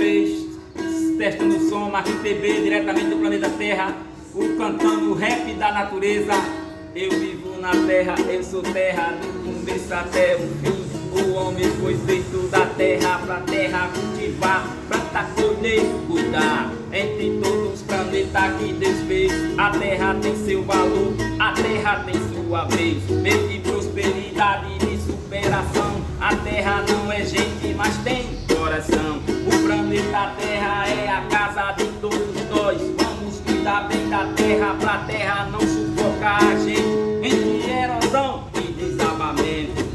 vez, testando o som, Marquinhos TB, diretamente do planeta Terra, cantando o rap da natureza. Eu vivo na terra, eu sou terra, do começo até o fim. O homem foi feito da terra, pra terra cultivar, plantar, colher, cuidar. Entre todos os planetas que Deus fez, a terra tem seu valor, a terra tem sua vez. Meio de prosperidade e de superação, a terra não é gente, mas tem coração. O planeta Terra é a casa de todos nós. Vamos cuidar bem da terra, pra terra não sufocar a gente entre erosão e desabamento.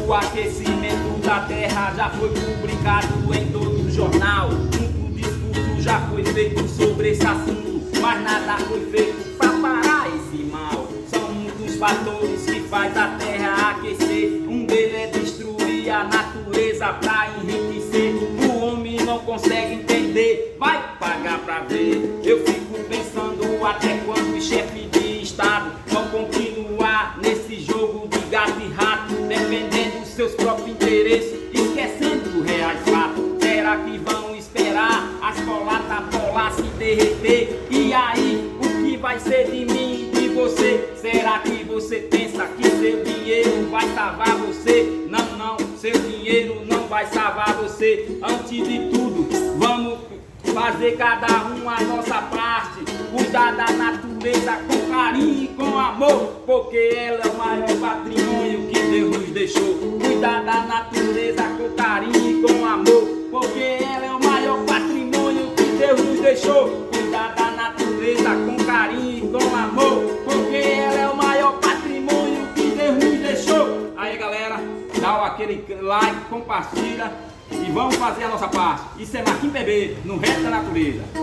O aquecimento da terra já foi publicado em todo o jornal. Muito discurso já foi feito sobre esse assunto, mas nada foi feito para parar esse mal. São muitos fatores que faz a terra aquecer. Um deles é destruir a natureza para enriquecer. O homem não consegue entender, vai pagar pra ver. Eu fico pensando até quando os chefes de estado vão continuar nesse jogo de gato e rato, defendendo seus próprios interesses, esquecendo o reais fato. Será que vão esperar as colatas polar se derreter? E aí, o que vai ser de mim e de você? Será que você pensa que seu dinheiro vai salvar você? Não, não, seu dinheiro não vai salvar você. Antes de tudo, vamos fazer cada um a nossa parte, cuidar da natureza com carinho e com amor, porque ela é o maior patrimônio que Deus nos deixou. Cuidar da natureza com carinho e com amor, porque ela é o maior patrimônio que Deus nos deixou. Cuidar da natureza com carinho e com amor, porque ela é o maior patrimônio que Deus nos deixou. Aí galera, dá aquele like, compartilha e vamos fazer a nossa parte. Isso é Marquinhos TB no Rap da Natureza.